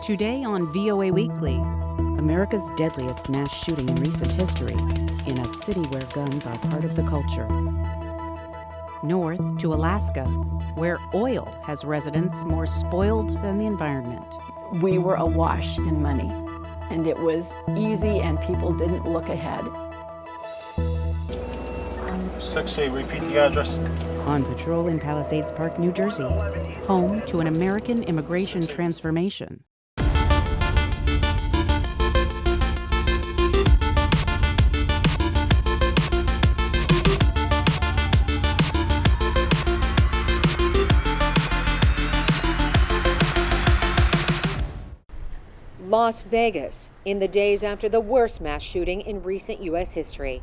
Today on VOA Weekly, America's deadliest mass shooting in recent history in a city where guns are part of the culture. North to Alaska, where oil has residents more spoiled than the environment. We were awash in money, and it was easy and people didn't look ahead. 6A, repeat the address. On patrol in Palisades Park, New Jersey, home to an American immigration transformation. Las Vegas, in the days after the worst mass shooting in recent U.S. history.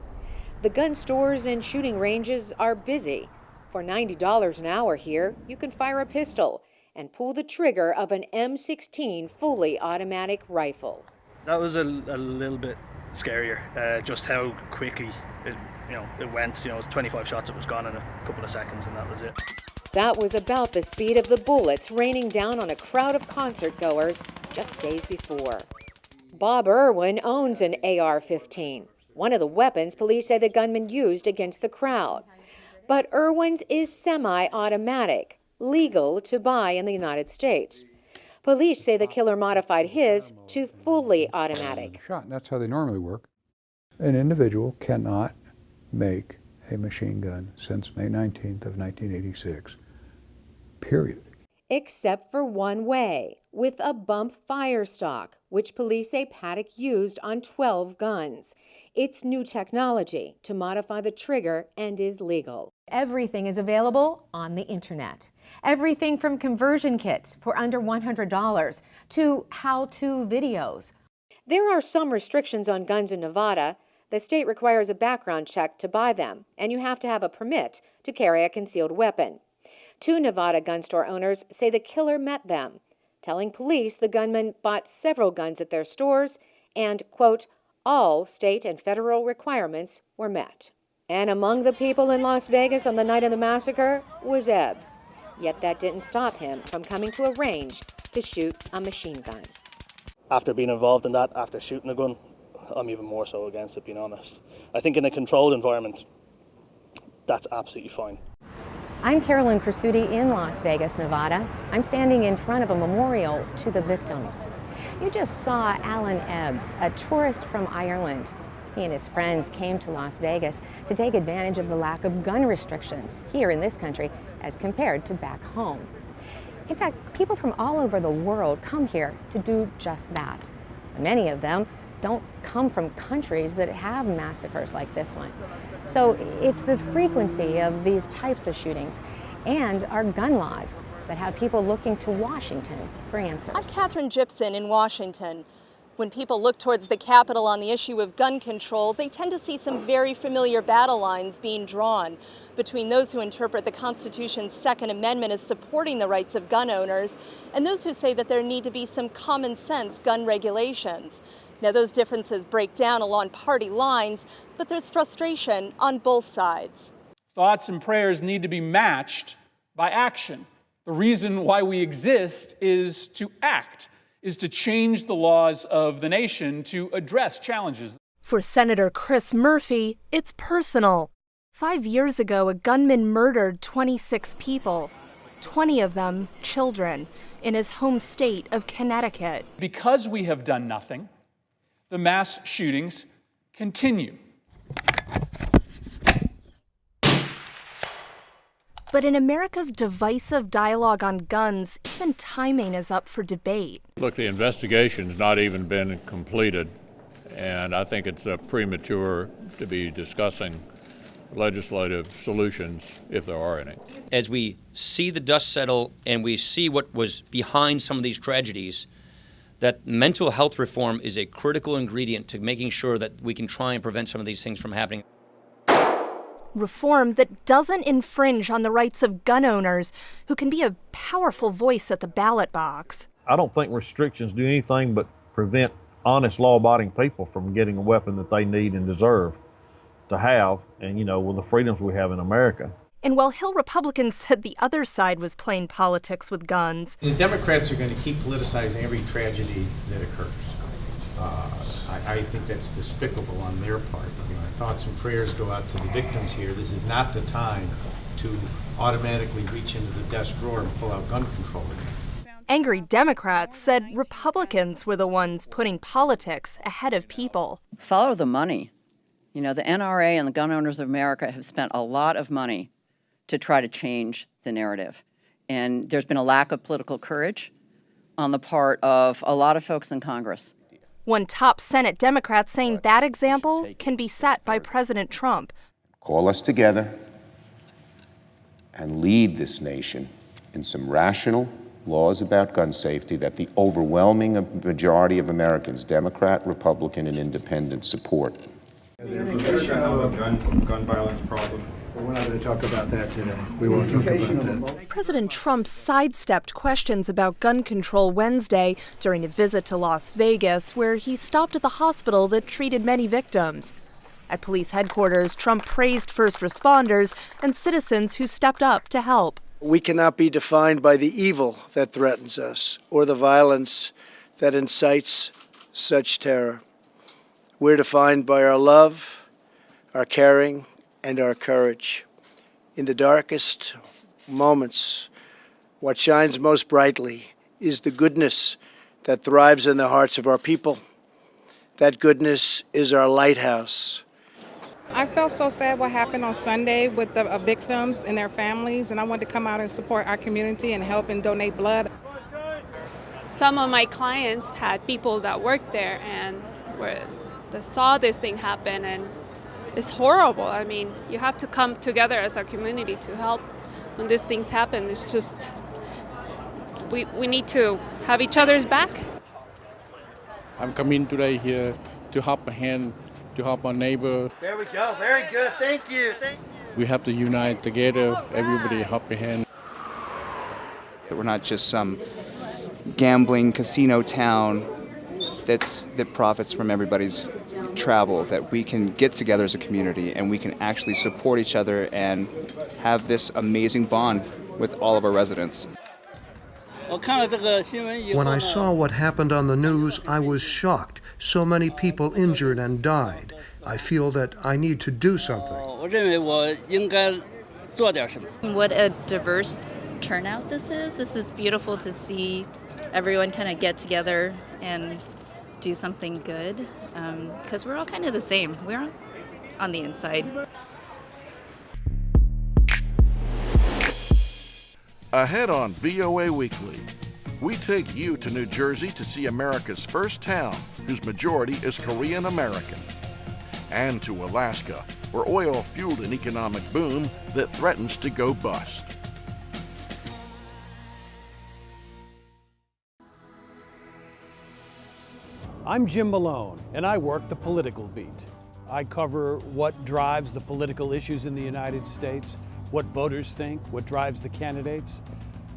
The gun stores and shooting ranges are busy. For $90 an hour here, you can fire a pistol and pull the trigger of an M16 fully automatic rifle. That was a little bit scarier, just how quickly it went. It was 25 shots, it was gone in a couple of seconds, and that was it. That was about the speed of the bullets raining down on a crowd of concert goers just days before. Bob Irwin owns an AR-15, one of the weapons police say the gunman used against the crowd. But Irwin's is semi-automatic, legal to buy in the United States. Police say the killer modified his to fully automatic. That's how they normally work. An individual cannot make a machine gun since May 19th of 1986, period. Except for one way, with a bump fire stock, which police say Paddock used on 12 guns. It's new technology to modify the trigger and is legal. Everything is available on the internet. Everything from conversion kits for under $100 to how-to videos. There are some restrictions on guns in Nevada. The state requires a background check to buy them, and you have to have a permit to carry a concealed weapon. Two Nevada gun store owners say the killer met them, telling police the gunman bought several guns at their stores and, quote, all state and federal requirements were met. And among the people in Las Vegas on the night of the massacre was Ebbs. Yet that didn't stop him from coming to a range to shoot a machine gun. After being involved in that, after shooting a gun, I'm even more so against it, being honest. I think in a controlled environment, that's absolutely fine. I'm Carolyn Pursuti in Las Vegas, Nevada. I'm standing in front of a memorial to the victims. You just saw Alan Ebbs, a tourist from Ireland. He and his friends came to Las Vegas to take advantage of the lack of gun restrictions here in this country as compared to back home. In fact, people from all over the world come here to do just that. Many of them don't come from countries that have massacres like this one. So it's the frequency of these types of shootings and our gun laws that have people looking to Washington for answers. I'm Catherine Gibson in Washington. When people look towards the Capitol on the issue of gun control, they tend to see some very familiar battle lines being drawn between those who interpret the Constitution's Second Amendment as supporting the rights of gun owners and those who say that there need to be some common sense gun regulations. Now, those differences break down along party lines, but there's frustration on both sides. Thoughts and prayers need to be matched by action. The reason why we exist is to act, is to change the laws of the nation to address challenges. For Senator Chris Murphy, it's personal. 5 years ago, a gunman murdered 26 people, 20 of them children, in his home state of Connecticut. Because we have done nothing, the mass shootings continue. But in America's divisive dialogue on guns, even timing is up for debate. Look, the investigation's not even been completed, and I think it's premature to be discussing legislative solutions, if there are any. As we see the dust settle and we see what was behind some of these tragedies, that mental health reform is a critical ingredient to making sure that we can try and prevent some of these things from happening. Reform that doesn't infringe on the rights of gun owners, who can be a powerful voice at the ballot box. I don't think restrictions do anything but prevent honest, law-abiding people from getting a weapon that they need and deserve to have, and with the freedoms we have in America. And while Hill Republicans said the other side was playing politics with guns, the Democrats are going to keep politicizing every tragedy that occurs. I think that's despicable on their part. Our thoughts and prayers go out to the victims here. This is not the time to automatically reach into the desk drawer and pull out gun control again. Angry Democrats said Republicans were the ones putting politics ahead of people. Follow the money. The NRA and the Gun Owners of America have spent a lot of money to try to change the narrative. And there's been a lack of political courage on the part of a lot of folks in Congress. One top Senate Democrat saying that example can be set by President Trump. Call us together and lead this nation in some rational laws about gun safety that the overwhelming majority of Americans, Democrat, Republican, and Independent, support. There's a gun violence problem. We're not going to talk about that today. We won't talk about that. President Trump sidestepped questions about gun control Wednesday during a visit to Las Vegas, where he stopped at the hospital that treated many victims. At police headquarters, Trump praised first responders and citizens who stepped up to help. We cannot be defined by the evil that threatens us or the violence that incites such terror. We're defined by our love, our caring, and our courage. In the darkest moments, what shines most brightly is the goodness that thrives in the hearts of our people. That goodness is our lighthouse. I felt so sad what happened on Sunday with the victims and their families, and I wanted to come out and support our community and help and donate blood. Some of my clients had people that worked there and they saw this thing happen, and it's horrible. I mean, you have to come together as a community to help when these things happen. It's just, we need to have each other's back. I'm coming today here to help a hand, to help our neighbor. There we go. Very good. Thank you. We have to unite together, everybody help a hand. We're not just some gambling casino town that profits from everybody's travel, that we can get together as a community and we can actually support each other and have this amazing bond with all of our residents. When I saw what happened on the news, I was shocked. So many people injured and died. I feel that I need to do something. What a diverse turnout this is. This is beautiful to see everyone kind of get together and do something good, because we're all kind of the same. We're on the inside. Ahead on VOA Weekly, we take you to New Jersey to see America's first town whose majority is Korean American, and to Alaska, where oil fueled an economic boom that threatens to go bust. I'm Jim Malone, and I work the political beat. I cover what drives the political issues in the United States, what voters think, what drives the candidates,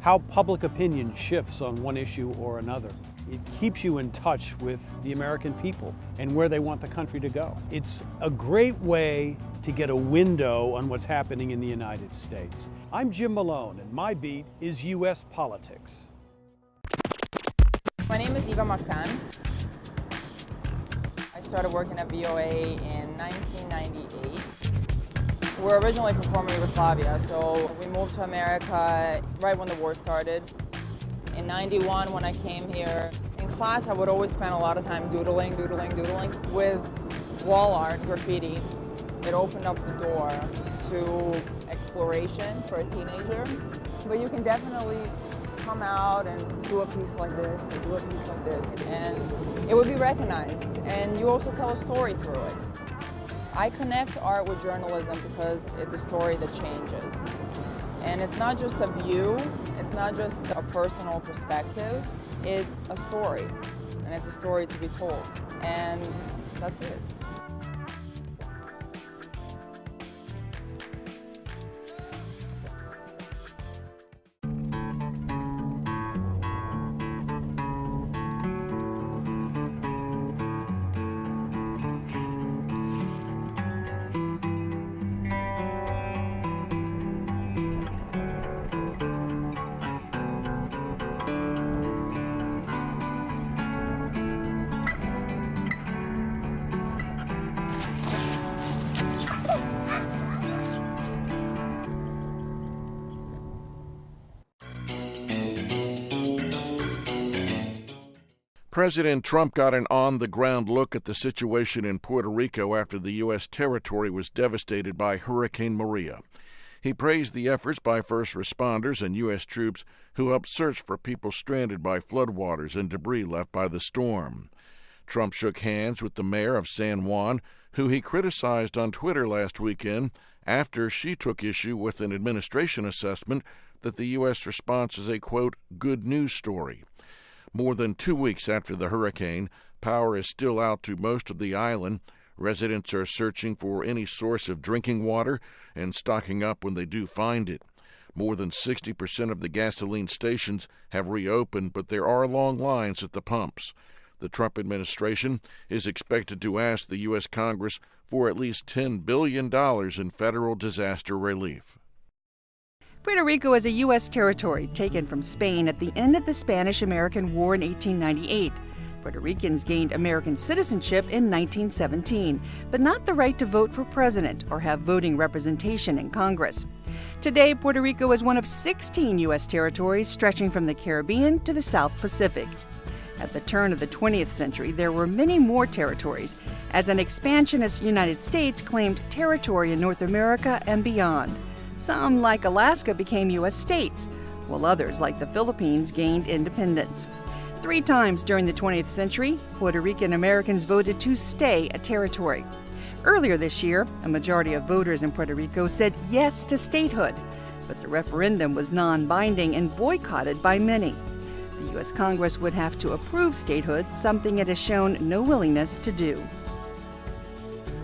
how public opinion shifts on one issue or another. It keeps you in touch with the American people and where they want the country to go. It's a great way to get a window on what's happening in the United States. I'm Jim Malone, and my beat is U.S. politics. My name is Eva Marcan. I started working at VOA in 1998. We're originally from former Yugoslavia, so we moved to America right when the war started. In 91, when I came here, in class I would always spend a lot of time doodling with wall art, graffiti. It opened up the door to exploration for a teenager. But you can definitely come out and do a piece like this, or do a piece like this, and it would be recognized. And you also tell a story through it. I connect art with journalism because it's a story that changes. And it's not just a view, it's not just a personal perspective, it's a story. And it's a story to be told. And that's it. President Trump got an on-the-ground look at the situation in Puerto Rico after the U.S. territory was devastated by Hurricane Maria. He praised the efforts by first responders and U.S. troops who helped search for people stranded by floodwaters and debris left by the storm. Trump shook hands with the mayor of San Juan, who he criticized on Twitter last weekend after she took issue with an administration assessment that the U.S. response is a, quote, good news story. More than 2 weeks after the hurricane, power is still out to most of the island. Residents are searching for any source of drinking water and stocking up when they do find it. More than 60% of the gasoline stations have reopened, but there are long lines at the pumps. The Trump administration is expected to ask the U.S. Congress for at least $10 billion in federal disaster relief. Puerto Rico is a U.S. territory taken from Spain at the end of the Spanish-American War in 1898. Puerto Ricans gained American citizenship in 1917, but not the right to vote for president or have voting representation in Congress. Today, Puerto Rico is one of 16 U.S. territories stretching from the Caribbean to the South Pacific. At the turn of the 20th century, there were many more territories, as an expansionist United States claimed territory in North America and beyond. Some, like Alaska, became U.S. states, while others, like the Philippines, gained independence. 3 times during the 20th century, Puerto Rican Americans voted to stay a territory. Earlier this year, a majority of voters in Puerto Rico said yes to statehood, but the referendum was non-binding and boycotted by many. The U.S. Congress would have to approve statehood, something it has shown no willingness to do.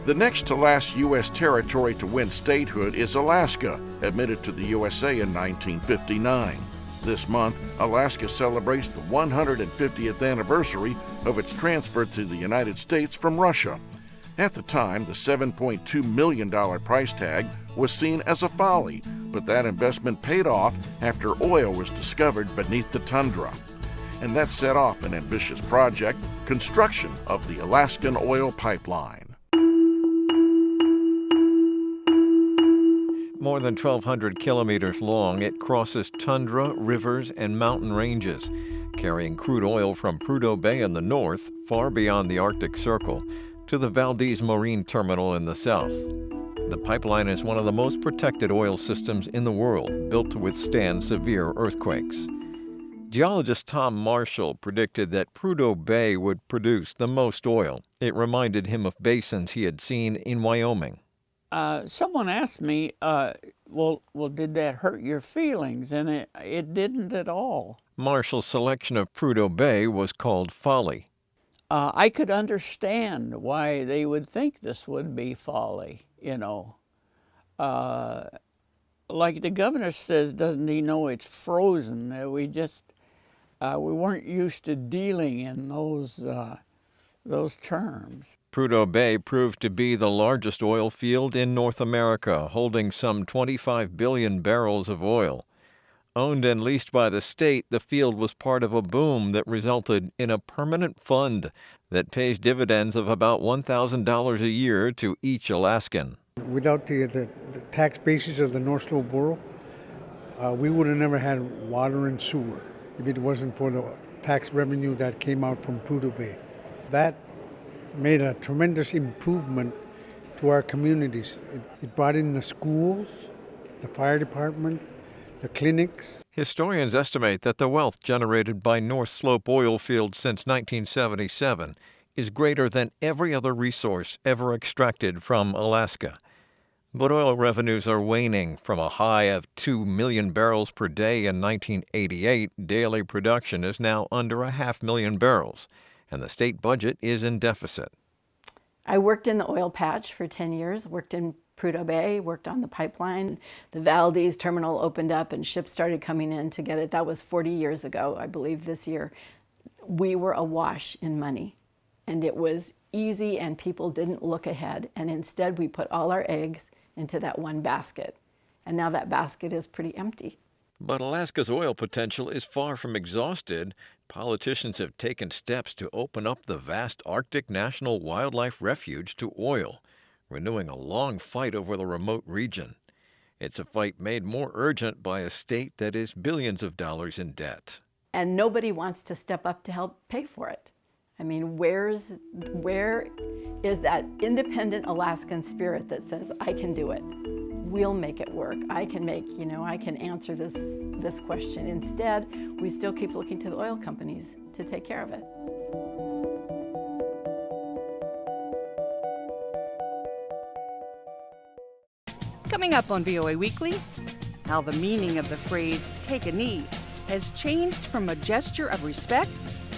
The next to last U.S. territory to win statehood is Alaska, admitted to the USA in 1959. This month, Alaska celebrates the 150th anniversary of its transfer to the United States from Russia. At the time, the $7.2 million price tag was seen as a folly, but that investment paid off after oil was discovered beneath the tundra. And that set off an ambitious project, construction of the Alaskan oil pipeline. More than 1,200 kilometers long, it crosses tundra, rivers, and mountain ranges, carrying crude oil from Prudhoe Bay in the north, far beyond the Arctic Circle, to the Valdez Marine Terminal in the south. The pipeline is one of the most protected oil systems in the world, built to withstand severe earthquakes. Geologist Tom Marshall predicted that Prudhoe Bay would produce the most oil. It reminded him of basins he had seen in Wyoming. Someone asked me, well, did that hurt your feelings? And it didn't at all. Marshall's selection of Prudhoe Bay was called folly. I could understand why they would think this would be folly, you know. Like the governor says, doesn't he know it's frozen? We weren't used to dealing in those terms. Prudhoe Bay proved to be the largest oil field in North America, holding some 25 billion barrels of oil. Owned and leased by the state, the field was part of a boom that resulted in a permanent fund that pays dividends of about $1,000 a year to each Alaskan. Without the tax basis of the North Slope Borough, we would have never had water and sewer if it wasn't for the tax revenue that came out from Prudhoe Bay. That made a tremendous improvement to our communities. It brought in the schools, the fire department, the clinics. Historians estimate that the wealth generated by North Slope oil fields since 1977 is greater than every other resource ever extracted from Alaska. But oil revenues are waning. From a high of 2 million barrels per day in 1988, daily production is now under 500,000 barrels, and the state budget is in deficit. I worked in the oil patch for 10 years, worked in Prudhoe Bay, worked on the pipeline. The Valdez terminal opened up and ships started coming in to get it. That was 40 years ago, I believe, this year. We were awash in money, and it was easy, and people didn't look ahead. And instead, we put all our eggs into that one basket. And now that basket is pretty empty. But Alaska's oil potential is far from exhausted. Politicians have taken steps to open up the vast Arctic National Wildlife Refuge to oil, renewing a long fight over the remote region. It's a fight made more urgent by a state that is billions of dollars in debt. And nobody wants to step up to help pay for it. I mean, where is that independent Alaskan spirit that says, I can do it? We'll make it work. I can answer this question. Instead, we still keep looking to the oil companies to take care of it. Coming up on VOA Weekly, how the meaning of the phrase "take a knee" has changed from a gesture of respect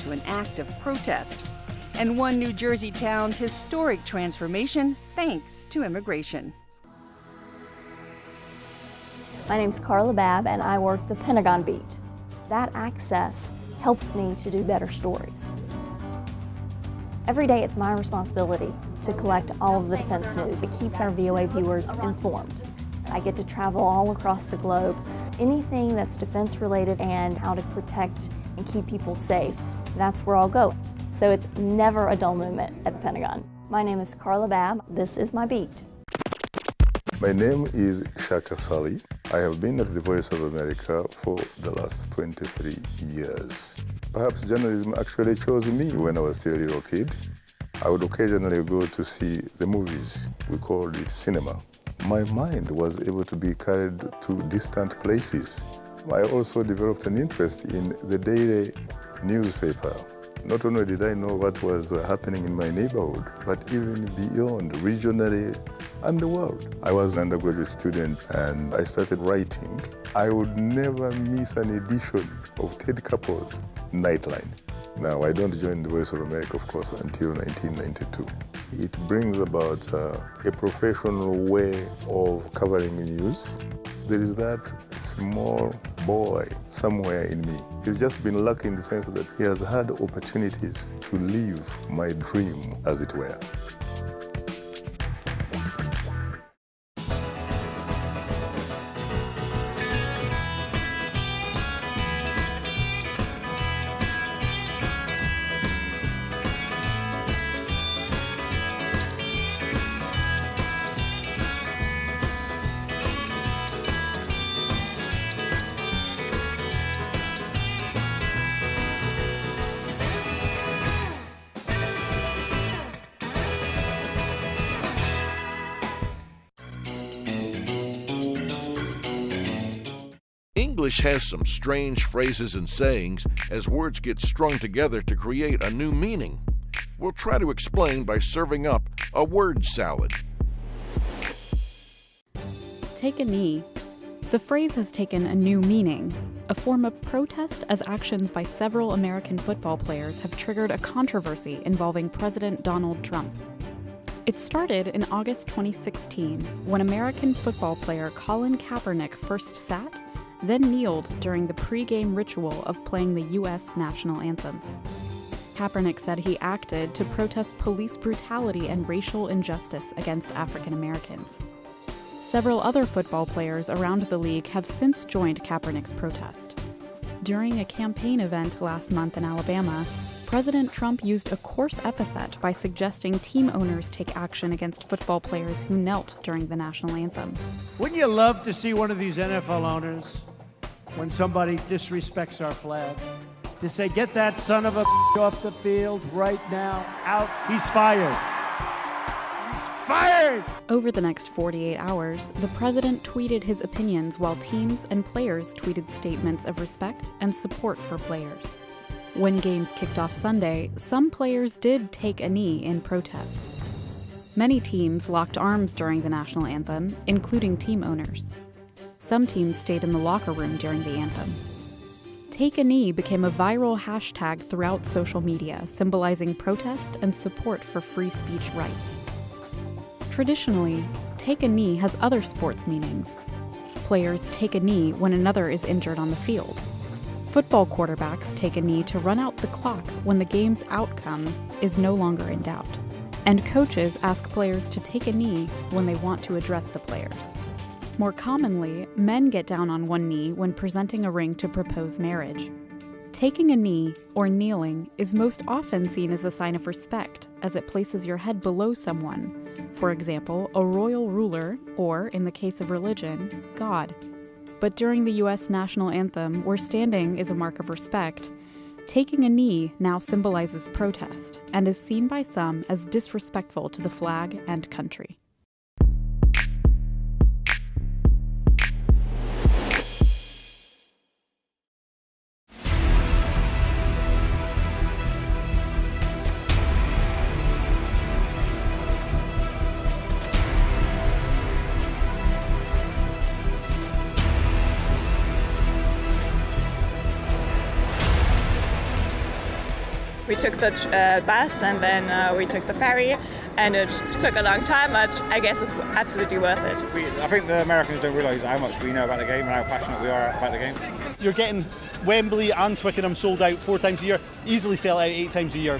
to an act of protest, and one New Jersey town's historic transformation thanks to immigration. My name's Carla Babb, and I work the Pentagon beat. That access helps me to do better stories. Every day it's my responsibility to collect all of the defense news. It keeps our VOA viewers informed. I get to travel all across the globe. Anything that's defense related and how to protect and keep people safe, that's where I'll go. So it's never a dull moment at the Pentagon. My name is Carla Babb. This is my beat. My name is Shaka Sali. I have been at the Voice of America for the last 23 years. Perhaps journalism actually chose me when I was still a little kid. I would occasionally go to see the movies. We called it cinema. My mind was able to be carried to distant places. I also developed an interest in the daily newspaper. Not only did I know what was happening in my neighborhood, but even beyond, regionally, and the world. I was an undergraduate student and I started writing. I would never miss an edition of Ted Koppel's Nightline. Now, I don't join the Voice of America, of course, until 1992. It brings about a professional way of covering news. There is that small boy somewhere in me. He's just been lucky in the sense that he has had opportunities to live my dream, as it were. English has some strange phrases and sayings as words get strung together to create a new meaning. We'll try to explain by serving up a word salad. Take a knee. The phrase has taken a new meaning, a form of protest as actions by several American football players have triggered a controversy involving President Donald Trump. It started in August 2016 when American football player Colin Kaepernick first sat, then kneeled during the pre-game ritual of playing the U.S. national anthem. Kaepernick said he acted to protest police brutality and racial injustice against African Americans. Several other football players around the league have since joined Kaepernick's protest. During a campaign event last month in Alabama, President Trump used a coarse epithet by suggesting team owners take action against football players who knelt during the national anthem. Wouldn't you love to see one of these NFL owners, when somebody disrespects our flag, to say, get that son of a off the field right now, out, he's fired. He's fired! Over the next 48 hours, the president tweeted his opinions while teams and players tweeted statements of respect and support for players. When games kicked off Sunday, some players did take a knee in protest. Many teams locked arms during the national anthem, including team owners. Some teams stayed in the locker room during the anthem. Take a knee became a viral hashtag throughout social media, symbolizing protest and support for free speech rights. Traditionally, take a knee has other sports meanings. Players take a knee when another is injured on the field. Football quarterbacks take a knee to run out the clock when the game's outcome is no longer in doubt. And coaches ask players to take a knee when they want to address the players. More commonly, men get down on one knee when presenting a ring to propose marriage. Taking a knee, or kneeling, is most often seen as a sign of respect, as it places your head below someone, for example, a royal ruler, or, in the case of religion, God. But during the U.S. national anthem, where standing is a mark of respect, Taking a knee now symbolizes protest and is seen by some as disrespectful to the flag and country. We took the bus and then we took the ferry, and it took a long time, but I guess it's absolutely worth it. I think the Americans don't realise how much we know about the game and how passionate we are about the game. You're getting Wembley and Twickenham sold out 4 times a year, easily sell out 8 times a year.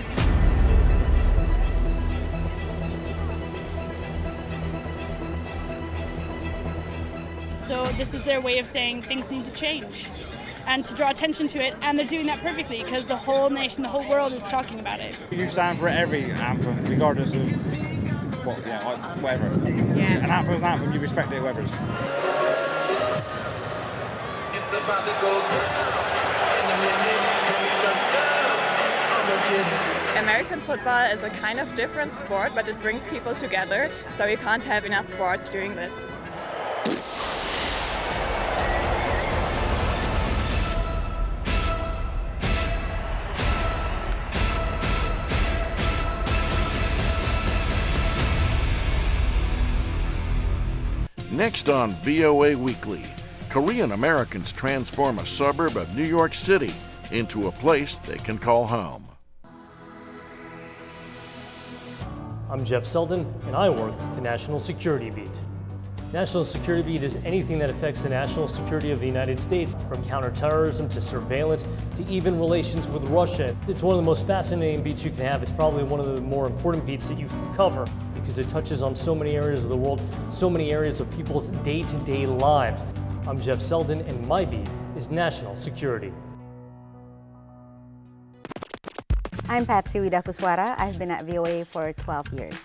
So this is their way of saying things need to change and to draw attention to it, and they're doing that perfectly because the whole nation, the whole world is talking about it. You stand for every anthem, regardless of whatever. Yeah. An anthem is an anthem, you respect it, whoever's. American football is a kind of different sport, but it brings people together, so you can't have enough sports doing this. Next on VOA Weekly, Korean Americans transform a suburb of New York City into a place they can call home. I'm Jeff Selden, and I work the National Security Beat. National Security Beat is anything that affects the national security of the United States, from counterterrorism to surveillance to even relations with Russia. It's one of the most fascinating beats you can have. It's probably one of the more important beats that you can cover because it touches on so many areas of the world, so many areas of people's day-to-day lives. I'm Jeff Selden, and my beat is national security. I'm Patsy Widapuswara. I've been at VOA for 12 years.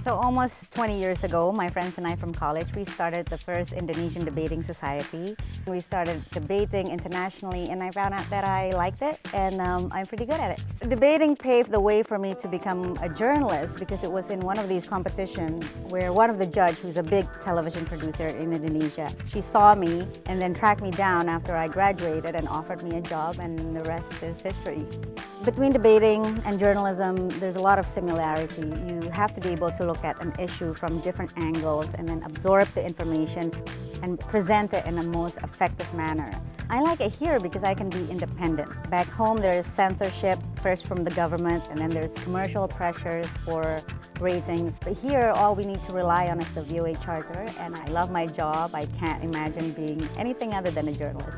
So almost 20 years ago, my friends and I from college, we started the first Indonesian debating society. We started debating internationally, and I found out that I liked it, and I'm pretty good at it. Debating paved the way for me to become a journalist because it was in one of these competitions where one of the judges, who's a big television producer in Indonesia, she saw me and then tracked me down after I graduated and offered me a job, and the rest is history. Between debating and journalism, there's a lot of similarity. You have to be able to look at an issue from different angles and then absorb the information and present it in the most effective manner. I like it here because I can be independent. Back home, there's censorship, first from the government, and then there's commercial pressures for ratings. But here, all we need to rely on is the VOA Charter, and I love my job. I can't imagine being anything other than a journalist.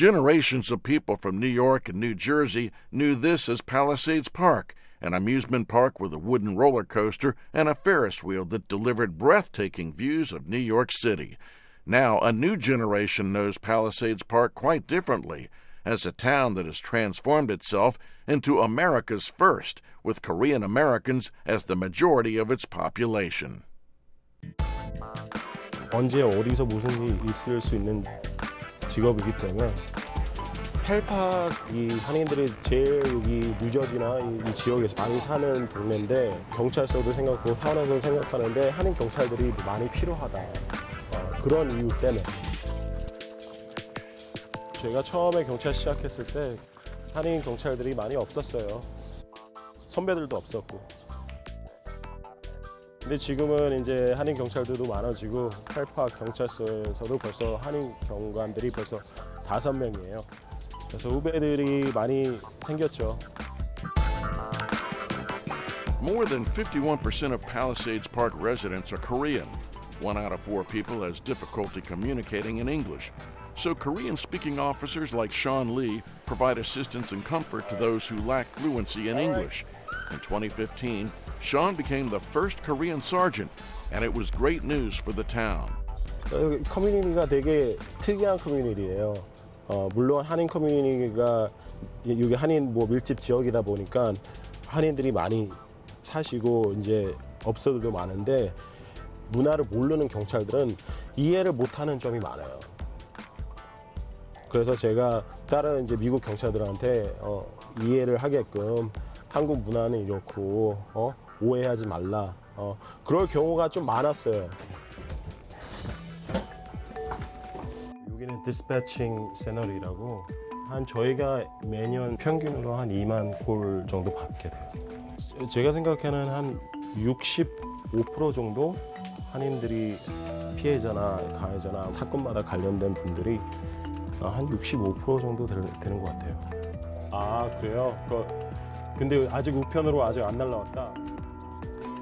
Generations of people from New York and New Jersey knew this as Palisades Park, an amusement park with a wooden roller coaster and a Ferris wheel that delivered breathtaking views of New York City. Now, a new generation knows Palisades Park quite differently, as a town that has transformed itself into America's first, with Korean Americans as the majority of its population. 언제 어디서 무슨 일이 있을 수 있는 직업이기 때문에 펠팍이 한인들이 제일 여기 뉴저지나 이 지역에서 많이 사는 동네인데 경찰서도 생각하고 타운에서 생각하는데 한인 경찰들이 많이 필요하다. 그런 이유 때문에 제가 처음에 경찰 시작했을 때 한인 경찰들이 많이 없었어요. 선배들도 없었고. 근데 지금은 이제 한인 경찰들도 많아지고 펠팍 경찰서에서도 벌써 한인 경관들이 벌써 5명이에요. 그래서 후배들이 많이 생겼죠. More than 51% of Palisades Park residents are Korean. 1 out of 4 people has difficulty communicating in English. So Korean-speaking officers like Sean Lee provide assistance and comfort to those who lack fluency in English. In 2015, Sean became the first Korean sergeant, and it was great news for the town. 커뮤니티가 되게 특이한 커뮤니티예요. 물론 한인 커뮤니티가 여기 한인 밀집 지역이다 보니까 한인들이 많이 사시고 이제 업소들도 많은데 문화를 모르는 경찰들은 이해를 못하는 점이 많아요. 그래서 제가 다른 이제 미국 경찰들한테 이해를 하게끔 한국 문화는 이렇고 오해하지 말라. 그럴 경우가 좀 많았어요. 여기는 디스패칭 세너리라고 저희가 매년 평균으로 한 2만 콜 정도 받게 돼요. 제가 생각하는 한 65% 정도 한인들이 피해자나 가해자나 사건마다 관련된 분들이 한 65% 정도 되는 것 같아요. 아 그래요? 근데 아직 우편으로 아직 안 날라왔다.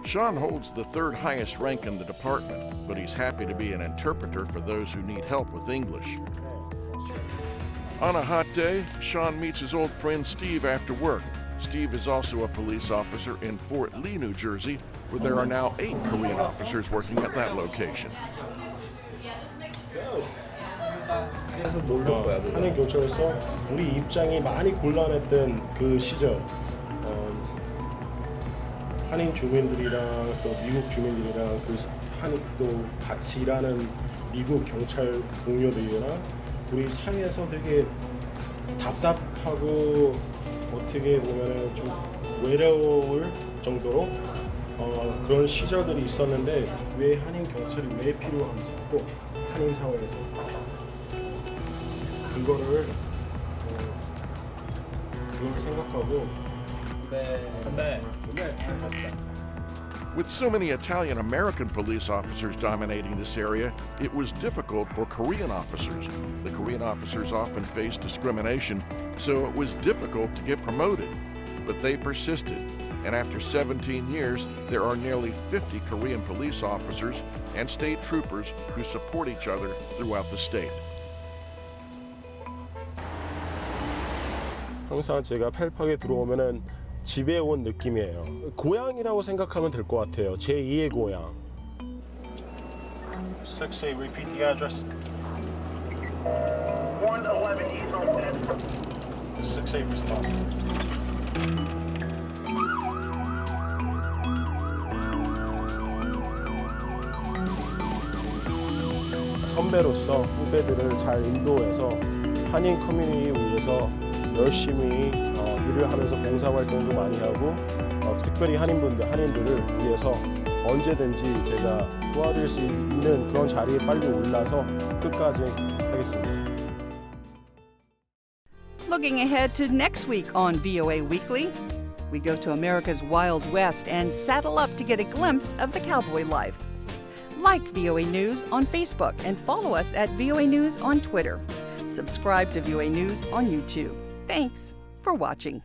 Sean holds the 3rd highest rank in the department, but he's happy to be an interpreter for those who need help with English. On a hot day, Sean meets his old friend Steve after work. Steve is also a police officer in Fort Lee, New Jersey, where there are now 8 Korean officers working at that location. 한인 경찰서 우리 입장이 많이 곤란했던 그 시절 한인 주민들이랑 또 미국 주민들이랑 그 한인 또 같이 일하는 미국 경찰 동료들이랑 우리 사이에서 되게 답답하고 어떻게 보면 좀 외로울 정도로 그런 시절들이 있었는데 왜 한인 경찰이 왜 필요한지 또 한인 사회에서 그거를 생각하고 With so many Italian-American police officers dominating this area, it was difficult for Korean officers. The Korean officers often faced discrimination, so it was difficult to get promoted. But they persisted, and after 17 years, there are nearly 50 Korean police officers and state troopers who support each other throughout the state. 항상 제가 펠팍에 들어오면은 집에 온 느낌이에요. 고향이라고 생각하면 될 것 같아요. 제 2의 고향. 6A, repeat the address. 111 East Homestead. 6A, respond. 선배로서 후배들을 잘 인도해서 한인 커뮤니티를 위해서 열심히 일을 하면서 봉사활동도 많이 하고 특별히 한인들을 위해서 언제든지 제가 도와드릴 수 있는 그런 자리에 빨리 올라서 끝까지 하겠습니다. Looking ahead to next week on VOA Weekly, we go to America's Wild West and saddle up to get a glimpse of the cowboy life. Like VOA News on Facebook and follow us at VOA News on Twitter. Subscribe to VOA News on YouTube. Thanks for watching.